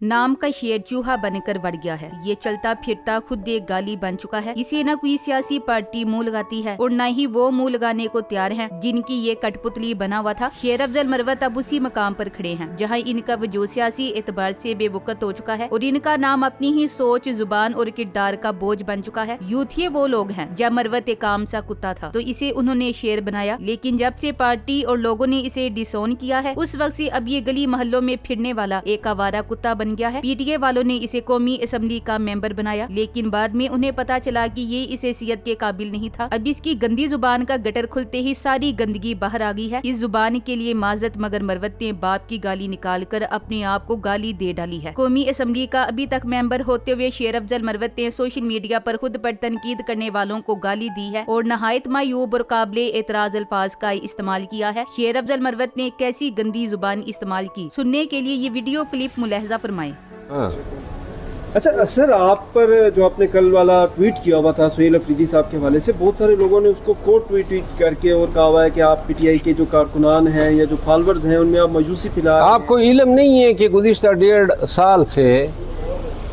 नाम का शेर चूहा बनकर बढ़ गया है। ये चलता फिरता खुद एक गाली बन चुका है। इसे न कोई सियासी पार्टी मुंह लगाती है और न ही वो मुंह लगाने को तैयार हैं जिनकी ये कठपुतली बना हुआ था। शेर अफजल मरवत अब उसी मकाम पर खड़े हैं जहां इनका वजूद सियासी एतबार से बेवकत हो चुका है और इनका नाम अपनी ही सोच, जुबान और किरदार का बोझ बन चुका है। यूथ ये वो लोग हैं। जब मरवत एक आम सा कुत्ता था तो इसे उन्होंने शेर बनाया, लेकिन जब से पार्टी और लोगों ने इसे डिसोन किया है उस वक्त से अब ये गली मोहल्लों में फिरने वाला एक आवारा कुत्ता बन गया है। पीटीआई वालों ने इसे कौमी असेंबली का मेंबर बनाया, लेकिन बाद में उन्हें पता चला कि ये इस हैसियत के काबिल नहीं था। अब इसकी गंदी जुबान का गटर खुलते ही सारी गंदगी बाहर आ गई है। इस जुबान के लिए माजरत मगर मरवत ने बाप की गाली निकाल कर अपने आप को गाली दे डाली है। कौमी असेंबली का अभी तक मेंबर होते हुए शेर अफजल मरवत ने सोशल मीडिया पर खुद पर तनकीद करने वालों को गाली दी है और नहायत मायूब और काबिल एतराज अल्फाज का इस्तेमाल किया है। शेर अफजल मरवत ने कैसी गंदी जुबान इस्तेमाल की, सुनने के लिए ये वीडियो क्लिप मुलाहजा फरमाएं। अच्छा सर, आप पर जो आपने कल वाला ट्वीट किया हुआ था सुहेल अफरीदी साहब के हवाले से, बहुत सारे लोगों ने उसको कोट ट्वीट करके और कहा हुआ है कि आप पीटीआई के जो कारकुनान हैं या जो फॉलोअर्स हैं उनमें आप मायूसी फैला। आपको इल्म नहीं है कि गुज़िश्ता 1.5 साल से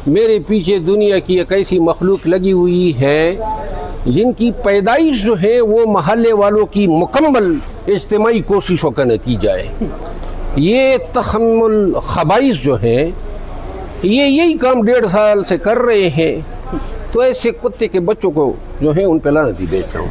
मेरे पीछे दुनिया की एक ऐसी मखलूक लगी हुई है जिनकी पैदाइश जो है वो महल्ले वालों की मुकम्मल इज्तिमाई कोशिशों का नतीजा है। ये तहम्मुल खबाइस जो है ये यही काम 1.5 साल से कर रहे हैं, तो ऐसे कुत्ते के बच्चों को जो है उन पर लानती देता हूँ।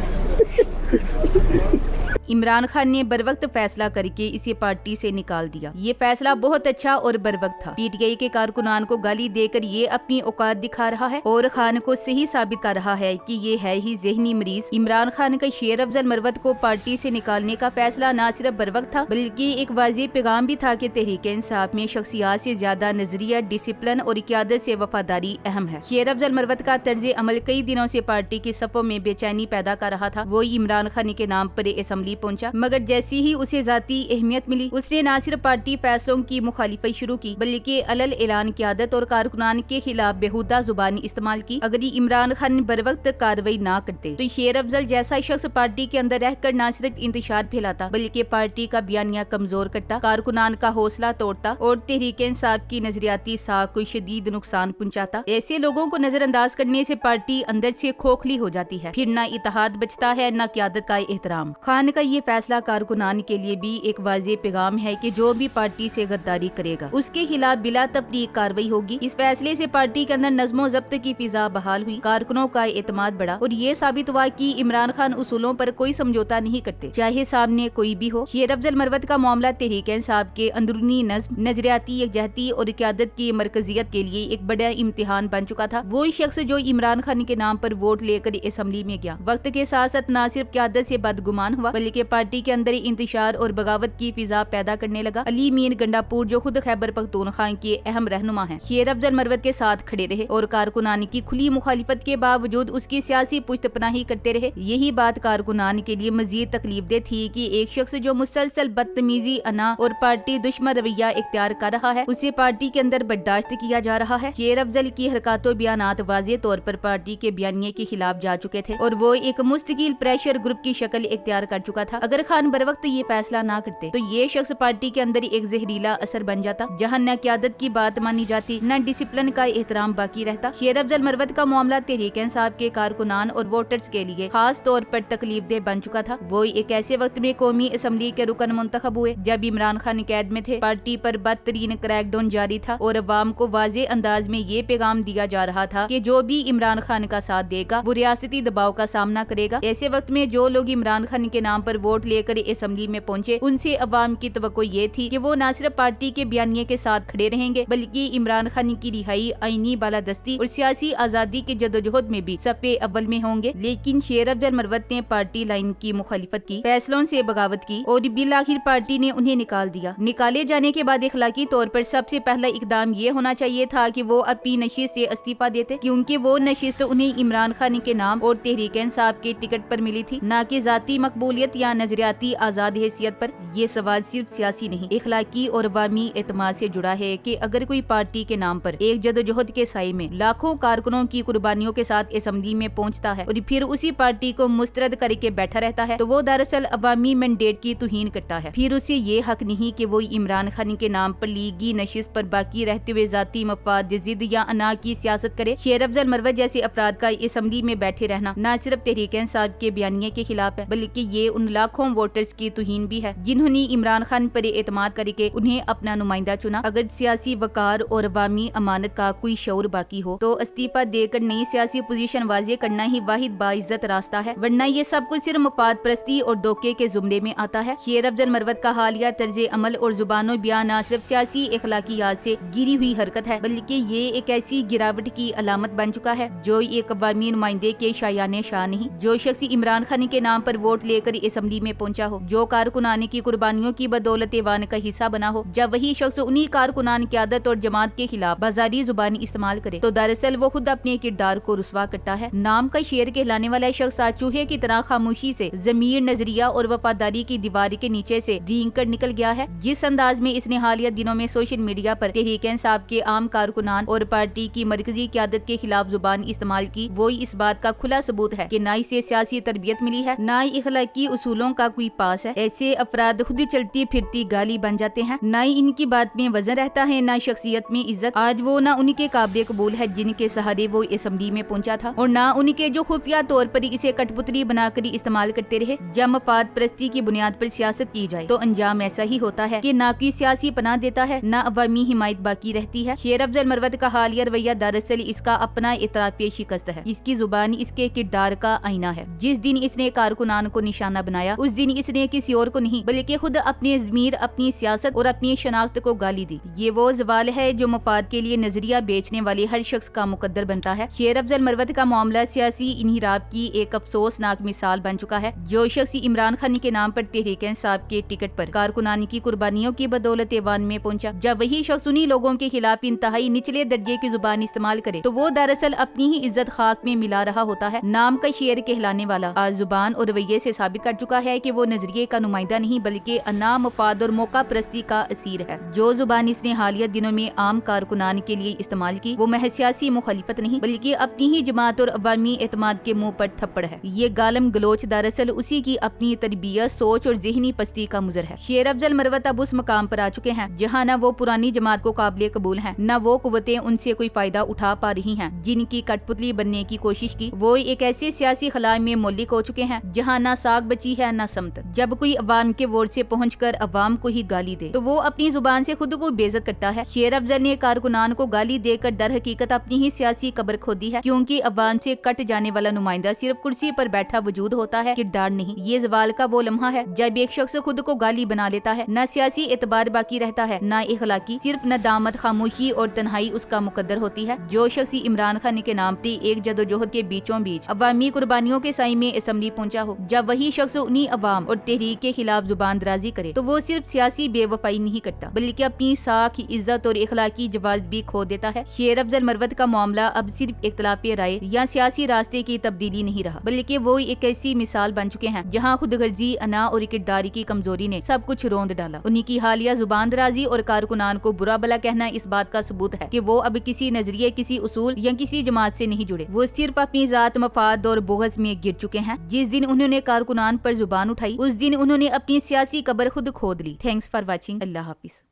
इमरान खान ने बरवक्त फैसला करके इसे पार्टी से निकाल दिया। ये फैसला बहुत अच्छा और बरवक्त था। पीटीआई के कारकुनान को गाली देकर ये अपनी औकात दिखा रहा है और खान को सही साबित कर रहा है कि ये है ही ज़हनी मरीज। इमरान खान का शेर अफजल मरवत को पार्टी से निकालने का फैसला न सिर्फ बरवक्त था बल्कि एक वाज़ेह पैगाम भी था कि तहरीक इंसाफ में शख्सियत से ज्यादा नजरिया, डिसिप्लिन और क़यादत से वफादारी अहम है। शेर अफजल मरवत का तर्ज अमल कई दिनों से पार्टी की सफ़ों में बेचैनी पैदा कर रहा था। वो इमरान खान के नाम पर असेंबली पहुंचा, मगर जैसी ही उसे जाती अहमियत मिली उसने न सिर्फ पार्टी फैसलों की मुखालिफत शुरू की बल्कि अलल ऐलान क़यादत और कारकुनान के खिलाफ बेहुदा जुबान इस्तेमाल की। अगर इमरान खान बरवक्त कार्रवाई ना करते तो शेर अफजल जैसा शख्स पार्टी के अंदर रहकर न सिर्फ इंतशार फैलाता बल्कि पार्टी का बयानिया कमजोर करता, कारकुनान का हौसला तोड़ता और तहरीक इंसाफ की नजरियाती साख को शदीद नुकसान पहुँचाता। ऐसे लोगों को नजरअंदाज करने से पार्टी अंदर से खोखली हो जाती है, फिर न इत्तेहाद बचता है न क़यादत का एहतराम। खान का ये फैसला कारकुनान के लिए भी एक वाज़ेह पैगाम है कि जो भी पार्टी से गद्दारी करेगा उसके खिलाफ बिला तफरीक कार्रवाई होगी। इस फैसले से पार्टी के अंदर नज़्मो ज़ब्त की फिजा बहाल हुई, कारकुनों का एतमाद बढ़ा और ये साबित हुआ कि इमरान खान उसूलों पर कोई समझौता नहीं करते, चाहे सामने कोई भी हो। शेर अफजल मरवत का मामला तहरीक इंसाफ के अंदरूनी नज़्म, नजरियाती यकजहती और क़यादत की मरकजियत के लिए एक बड़ा इम्तिहान बन चुका था। वो शख्स जो इमरान खान के नाम पर वोट लेकर असेंबली में गया, वक्त के साथ साथ न सिर्फ क़यादत से बदगुमान हुआ बल्कि पार्टी के अंदर इंतशार और बगावत की फिजा पैदा करने लगा। अली मीन गंडापुर जो खुद खैबर पख्तूनख्वा के अहम रहनुमा हैं, शेर अफजल मरवत के साथ खड़े रहे और कारकुनान की खुली मुखालिफत के बावजूद उसकी सियासी पुश्तपनाही करते रहे। यही बात कारकुनान के लिए मजीद तकलीफदेह थी कि एक शख्स जो मुसलसल बदतमीजी, अना और पार्टी दुश्मन रवैया इख्तियार कर रहा है उसे पार्टी के अंदर बर्दाश्त किया जा रहा है। शेर अफजल की हरकत बयानात वाज़ेह तौर पर पार्टी के बयानिए के खिलाफ जा चुके थे और वो एक मुस्तकिल प्रेशर ग्रुप की शक्ल इख्तियार कर चुका था। अगर खान वक्त ये फैसला ना करते तो ये शख्स पार्टी के अंदर एक जहरीला असर बन जाता जहां न क़यादत की बात मानी जाती न डिसिप्लिन का एहतराम बाकी रहता। शेर अफजल मरवत का मामला तहरीक इंसाफ के कारकुनान और वोटर्स के लिए खास तौर पर तकलीफदेह बन चुका था। वो एक ऐसे वक्त में कौमी असेंबली के रुकन मुंतखब हुए जब इमरान खान कैद में थे, पार्टी पर बदतरीन क्रैकडाउन जारी था और अवाम को वाज़ेह अंदाज में ये पैगाम दिया जा रहा था कि जो भी इमरान खान का साथ देगा वो रियासती दबाव का सामना करेगा। ऐसे वक्त में जो लोग इमरान खान के नाम पर वोट लेकर असेंबली में पहुंचे उनसे अवाम की तवक्को ये थी कि वो न सिर्फ पार्टी के बयानिए के साथ खड़े रहेंगे बल्कि इमरान खान की रिहाई, आईनी बालादस्ती और सियासी आजादी की जदोजहद में भी सफ़े अव्वल में होंगे। लेकिन शेर अफजल मरवत ने पार्टी लाइन की मुखालिफत की, फैसलों से बगावत की और बिल आखिर पार्टी ने उन्हें निकाल दिया। निकाले जाने के बाद इखलाकी तौर पर सबसे पहला इकदाम ये होना चाहिए था कि वो अपनी नशिस्त से इस्तीफा देते, क्योंकि वो नशिस्त उन्हें इमरान खान के नाम और तहरीक इंसाफ के टिकट पर मिली थी, न कि जाती मकबूलियत या नजरियाती आजाद हैसियत पर। ये सवाल सिर्फ सियासी नहीं, इखलाकी और अवामी एतमाद से जुड़ा है कि अगर कोई पार्टी के नाम पर एक जदोजहद के साए में लाखों कारकुनों की कुर्बानियों के साथ असेंबली में पहुंचता है और फिर उसी पार्टी को मुस्तरद करके बैठा रहता है, तो वो दरअसल अवामी मैंडेट की तौहीन करता है। फिर उसे ये हक नहीं कि वो इमरान खान के नाम पर लीगी नशिस्त पर बाकी रहते हुए जाती मफाद, जिद या अना की सियासत करे। शेर अफजल मरवत जैसे अफराद का असेंबली में बैठे रहना न सिर्फ तहरीक इंसाफ के बयानिए के खिलाफ है, बल्कि ये उन लाखों वोटर्स की तौहीन भी है जिन्होंने इमरान खान पर एतमाद करके उन्हें अपना नुमाइंदा चुना। अगर सियासी वकार और अवामी अमानत का कोई शऊर बाकी हो तो इस्तीफा देकर नई सियासी पोजीशन वाज़े करना ही वाहिद बाइज्जत रास्ता है, वरना ये सब कुछ सिर्फ मफाद परस्ती और धोखे के जुमरे में आता है। शेर अफजल मरवत का हालिया तर्ज अमल और जुबानों बयान न सिर्फ सियासी अखलाकियात से गिरी हुई हरकत है, बल्कि ये एक ऐसी गिरावट की अलामत बन चुका है जो एक अवामी नुमाइंदे के शायाने शाह नहीं। जो शख्स इमरान खान के नाम पर वोट लेकर असेंबली में पहुंचा हो, जो कारकुनान की कुर्बानियों की बदौलत ऐवान का हिस्सा बना हो, जब वही शख्स उन्हीं कारकुनान की आदत और जमात के खिलाफ बाजारी जुबान इस्तेमाल करे तो दरअसल वो खुद अपने किरदार को रुसवा करता है। नाम का शेर कहलाने वाला शख्स आज चूहे की तरह खामोशी से ज़मीर, नजरिया और वफादारी की दीवार के नीचे से रेंग कर निकल गया है। जिस अंदाज में इसने हालिया दिनों में सोशल मीडिया पर तहरीक इंसाफ के आम कारकुनान और पार्टी की मरकजी क़यादत के खिलाफ जुबान इस्तेमाल की, वो इस बात का खुला सबूत है कि न इसे सियासी तरबियत मिली है, न ही इखलाकी उसूलों का कोई पास है। ऐसे अफराद खुद चलती फिरती गाली बन जाते हैं, न ही इनकी बात में वजन रहता है, न शख्सियत में इज्जत। आज वो न उनके काबिल कबूल है जिनके सहारे वो असेंबली में पहुंचा था, और न उनके जो खुफिया तौर पर इसे कठपुतली बनाकर इस्तेमाल करते रहे। जब मफाद परस्ती की बुनियाद पर सियासत की जाए तो अंजाम ऐसा ही होता है कि ना कोई सियासी पनाह देता है, न अवामी हिमायत बाकी रहती है। शेर अफजल मरवत का हालिया रवैया दरअसल इसका अपना इतराफी शिकस्त है। इसकी जुबान इसके किरदार का आईना है। जिस दिन इसने कारकुनान को निशाना बनाया, उस दिन इसने किसी और को नहीं बल्कि खुद अपने ज़मीर, अपनी सियासत और अपनी शनाख्त को गाली दी। ये वो ज़वाल है जो मफाद के लिए नजरिया बेचने वाले हर शख्स का मुकद्दर बनता है। शेर अफजल मरवत का मामला सियासी इन्हिराफ की एक अफसोसनाक मिसाल बन चुका है। जो शख्स इमरान खान के नाम पर तहरीक इंसाफ के टिकट पर कारकुनानी की कुर्बानियों की बदौलत ऐवान में पहुंचा, जब वही शख्स उन्हीं लोगों के खिलाफ इंतहाई निचले दर्जे की जुबान इस्तेमाल करे तो वो दरअसल अपनी ही इज्जत खाक में मिला रहा होता है। नाम का शेर कहलाने वाला आज जुबान और रवैये से साबित कर चुका है कि वो नजरिए का नुमाइंदा नहीं बल्कि अना, मफाद और मौका परस्ती का असीर है। जो जुबान इसने हालिया दिनों में आम कारकुनान के लिए इस्तेमाल की, वो महज सियासी मुखालिफत नहीं बल्कि अपनी ही जमात और अवामी एतमाद के मुंह पर थप्पड़ है। ये गालम गलोच दरअसल उसी की अपनी तरबियत, सोच और ज़हनी पस्ती का मुजर है। शेर अफजल मरवत अब उस मकाम पर आ चुके हैं जहाँ न वो पुरानी जमात को काबिल कबूल हैं, न वो कुव्वतें उनसे कोई फायदा उठा पा रही हैं जिनकी कठपुतली बनने की कोशिश की। वो एक ऐसे सियासी खला में मोलिक हो चुके हैं जहाँ न साग बची है न समत। जब कोई अवाम के वोट से पहुंचकर अवाम को ही गाली दे तो वो अपनी जुबान से खुद को बेइज्जत करता है। शेर अफजल ने कारकुनान को गाली देकर दर हकीकत अपनी ही सियासी कब्र खोदी है, क्योंकि अवाम से कट जाने वाला नुमाइंदा सिर्फ कुर्सी पर बैठा वजूद होता है, किरदार नहीं। ये ज़वाल का वो लम्हा है जब एक शख्स खुद को गाली बना लेता है, न सियासी एतबार बाकी रहता है न इखलाकी, सिर्फ नदामत, खामोशी और तन्हाई उसका मुकद्दर होती है। जो शख्स इमरान खान के नाम पर एक जदोजहद के बीचों बीच अवामी कुर्बानियों के साई में असेंबली पहुंचा हो, जब वही शख्स उन्हीं अवाम और तहरीक के खिलाफ जुबान दराजी करे तो वो सिर्फ सियासी बेवफाई नहीं करता बल्कि अपनी साख, इज्जत और इखलाकी जवाज भी खो देता है। शेर अफजल मरवत का मामला अब सिर्फ इख्तिलाफी राय या सियासी रास्ते की तब्दीली नहीं रहा, बल्कि वो एक ऐसी मिसाल बन चुके हैं जहाँ खुदगर्जी, अना और किरदारी की कमजोरी ने सब कुछ रोंद डाला। उन्हीं की हालिया जुबान दराजी और कारकुनान को बुरा भला कहना इस बात का सबूत है कि वो अब किसी नजरिए, किसी उसूल या किसी जमात से नहीं जुड़े। वो सिर्फ अपनी जात, मफाद और बुग़्ज़ में गिर चुके हैं। जिस दिन उन्होंने कारकुनान पर जुबान उठाई, उस दिन उन्होंने अपनी सियासी कब्र खुद खोद ली। Thanks for watching. अल्लाह हाफिज।